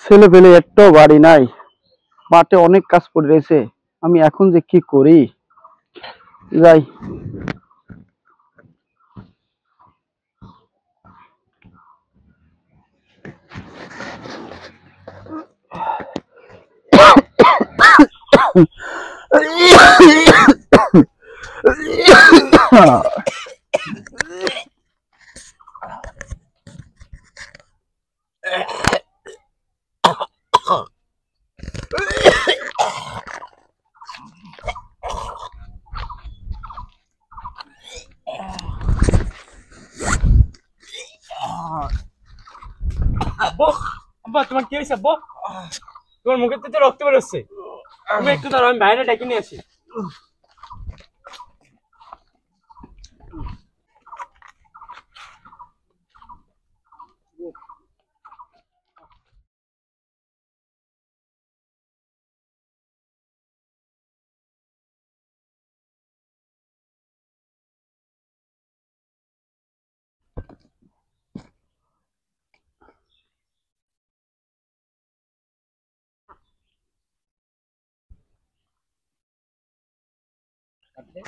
ছেলে পেলে একটাও বাড়ি নাই, মাঠে অনেক কাজ পড়ে রয়েছে। আমি এখন যে কি করি, যাই। আব্বু, আব্বা তোমার কি হয়েছে আব্বু? তোমার মুখের থেকে রক্ত বেরোচ্ছে। তুমি একটু দাঁড়াও, আমি বাইরে ডেকে নিয়ে আসি।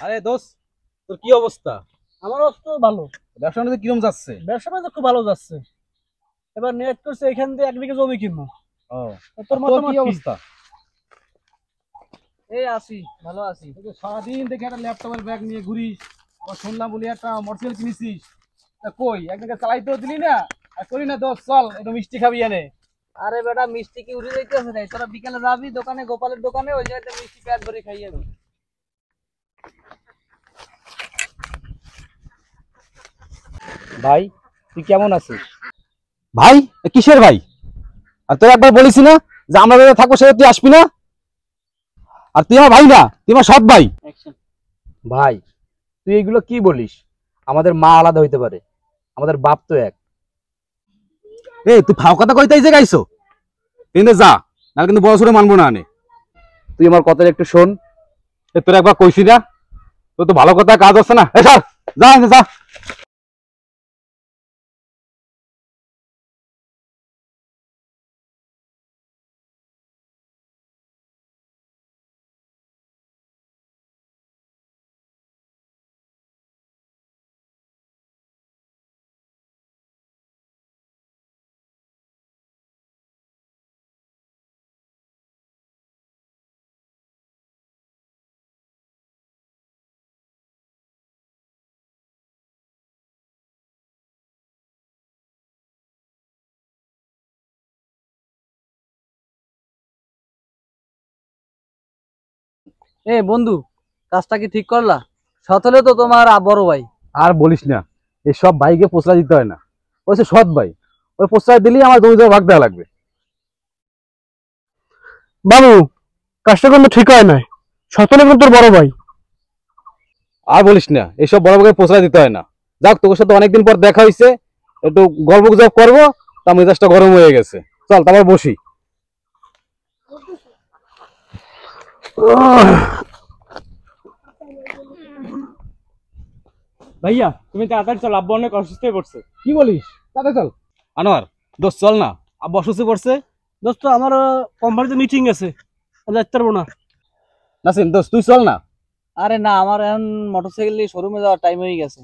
আরে দোস্ত, তোর কি অবস্থা? আমার অবস্থা ভালো। ব্যবসা বাণিজ্য কিরকম যাচ্ছে? ব্যবসা বাণিজ্য খুব ভালো যাচ্ছে। এবার নেট করছে এখান থেকে 1 বিঘা জমি কিনবো। ও, তোর তোর মতামত কি কি? অবস্থা? এই আছি, ভালো আছি। এই যে সারাদিন দেখে একটা ল্যাপটপের ব্যাগ নিয়ে ঘুরিস, আবার শুনলাম বলি একটা মোটরসাইকেল কিনেছিস। তা কই একদিকে চালাইতেও দিলি না, আর করি না দোস্ত, চল একটু মিষ্টি খাবি এনে। আরে বেটা, মিষ্টি কি উড়ে যাইতেছে না? তোরা বিকালে যাবি দোকানে, গোপালের দোকানে, ওই জায়গাতে মিষ্টি প্যাক ভরে খাই আমি। ভাই, তুই কেমন আছিস? ভাই? কিসের ভাই? আর তোর একবার বলিস না যে আমরা যারা থাকবো সেটা তুই আসবি না? আর তুই আমার ভাই না, তুই আমার সৎ ভাই। ভাই, তুই এগুলো কি বলিস? আমাদের মা আলাদা হইতে পারে, আমাদের বাপ তো এক। এই তুই ফাও কথা কইতে যে গাইছো, কিন্তু যা, না কিন্তু বড় ছোট মানবো না আনে। তুই আমার কথাটা একটু শোন। তোর একবার কইছি না, তোর তো ভালো কথা কাজ হচ্ছে না। যা যা। এ বন্ধু, কাজটা কি ঠিক করলা? সৎ হলে তো তোমার বড় ভাই। আর বলিস না, এই সব ভাইকে প্রশ্রয় দিতে হয় না, ওই সে সৎ ভাই, ওই প্রশ্রয় দিলেই আমার জমি জমা ভাগ দেওয়া লাগবে। বাবু, কাজটা কিন্তু ঠিক হয় নাই। সতলে কিন্তু তোর বড় ভাই। আর বলিস না, এইসব বড় ভাইকে প্রশ্রয় দিতে হয় না। যাক, তোর সাথে অনেকদিন পর দেখা হয়েছে, একটু গল্প গুজব করবো, তা মেজাজটা গরম হয়ে গেছে। চল তারপর বসি। ভাইয়া, তুমি তাড়াতাড়ি চলো, আব্বু অনেক অসুস্থ হয়ে পড়ছে। কি বলিস? তাতে চল। আনোয়ার, দোস্ত চল না, আব্বু অসুস্থ পড়ছে। দোস্ত, আমার কোম্পানিতে মিটিং আছে, যাইতে পারবো না। নাসিম দোস্ত, তুই চল না। আরে না, আমার এখন মোটরসাইকেল নিয়ে শোরুমে যাওয়ার টাইম হয়ে গেছে।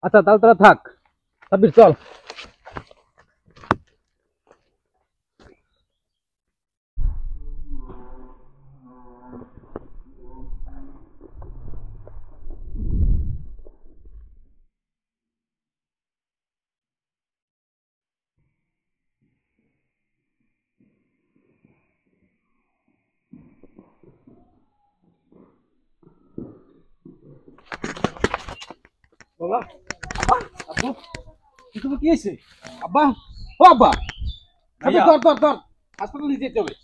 আচ্ছা তাহলে তোরা থাক, সাব্বির চল। বাবা, আব্বা, আব্বু, তুমি কি হয়েছে? আব্বা, ও আব্বা, সাব্বির ধর ধর ধর, হাসপাতালে নিয়ে যেতে হবে।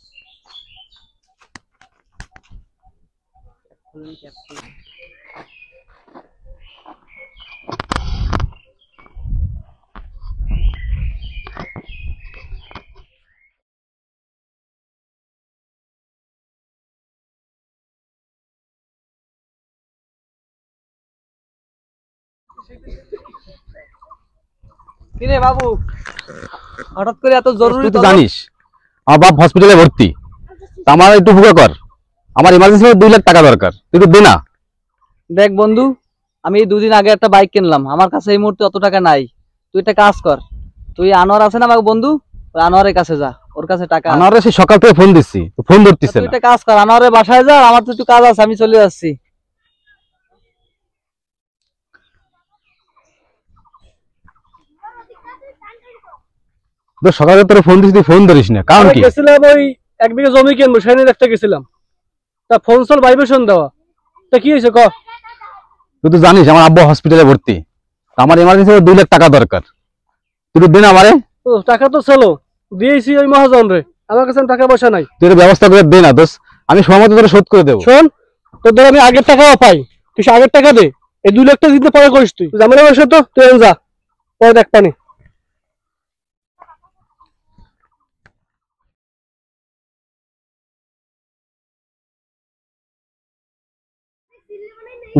কিরে বাবু, হঠাৎ করে এত জরুরি তুই তো তলব? জানিস আমার বাপ হসপিটালে ভর্তি, তা আমার একটু উপকার কর, আমার ইমার্জেন্সি 2 লাখ টাকা দরকার, তুই তো দে না। দেখ বন্ধু, আমি এই 2 দিন আগে একটা বাইক কিনলাম, আমার কাছে এই মুহূর্তে অত টাকা নাই। তুই একটা কাজ কর, তুই আনোয়ার আছে না আমার বন্ধু, ওই আনোয়ারের কাছে যা, ওর কাছে টাকা আছে। আনোয়ারে সে সকাল থেকে ফোন দিচ্ছি, তো ফোন ধরতেছে তুই না। একটা কাজ কর, আনোয়ারের বাসায় যা, আমার তো একটু কাজ আছে, আমি চলে যাচ্ছি। তো সকালে তোর ফোন দিচ্ছি, তুই ফোন ধরিস না, কারণ কি? গেছিলাম ওই 1 বিঘা জমি কিনবো, সেখানে দেখতে গেছিলাম, তা ফোন সল ভাইব্রেশন দেওয়া, তা কি হয়েছে ক? তুই তো জানিস আমার আব্বা হসপিটালে ভর্তি, তা আমার ইমার্জেন্সি 2 লাখ টাকা দরকার, তুই তো দে না আমারে। ও টাকা তো চলো দিয়েছি ওই মহাজন রে, আমার কাছে টাকা পয়সা নাই। তুই এর ব্যবস্থা করে দে না দোষ, আমি সময় মতো তোরে শোধ করে দেবো। শোন, তোর ধর আমি আগের টাকাও পাই, তুই সে আগের টাকা দে, এই 2 লাখ টাকা দিতে পরে করিস, তুই জামিনের বসে তো তুই এখন যা, পরে দেখ পানি।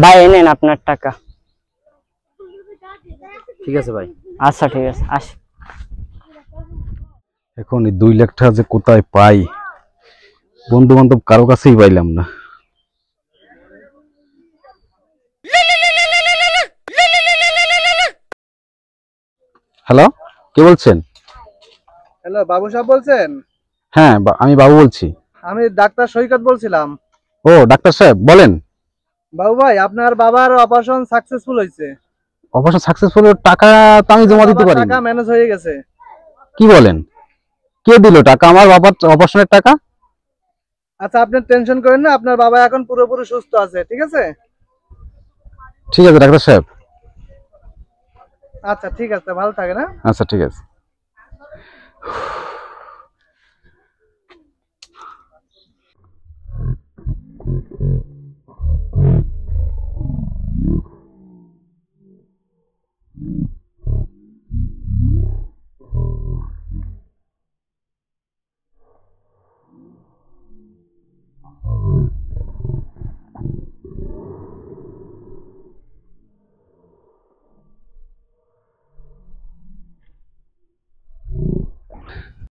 ভাই এনেন আপনার টাকা। ঠিক আছে ভাই। আচ্ছা ঠিক আছে, আসি। এখন এই 2 লাখ টাকা যে কোথায় পাই, বন্ধু বান্ধব কারো কাছেই পাইলাম না। হ্যালো, কে বলছেন? হ্যালো, বাবু সাহেব বলছেন? হ্যাঁ, আমি বাবু বলছি। আমি ডাক্তার সৈকত বলছিলাম। ও ডাক্তার সাহেব বলেন। বাবু ভাই, আপনার বাবার অপারেশন সাকসেসফুল হয়েছে। অপারেশন সাকসেসফুল, টাকা তো আমি জমা দিতে বাবার পারি। টাকা ম্যানেজ হয়ে গেছে। কি বলেন? কে দিল টাকা? আমার বাবার অপারেশনের টাকা? আচ্ছা, আপনি টেনশন করেন না, আপনার বাবা এখন পুরোপুরি সুস্থ আছে, ঠিক আছে? ঠিক আছে ডাক্তার সাহেব। আচ্ছা ঠিক আছে, ভালো থাকেন। হ্যাঁ। আচ্ছা ঠিক আছে।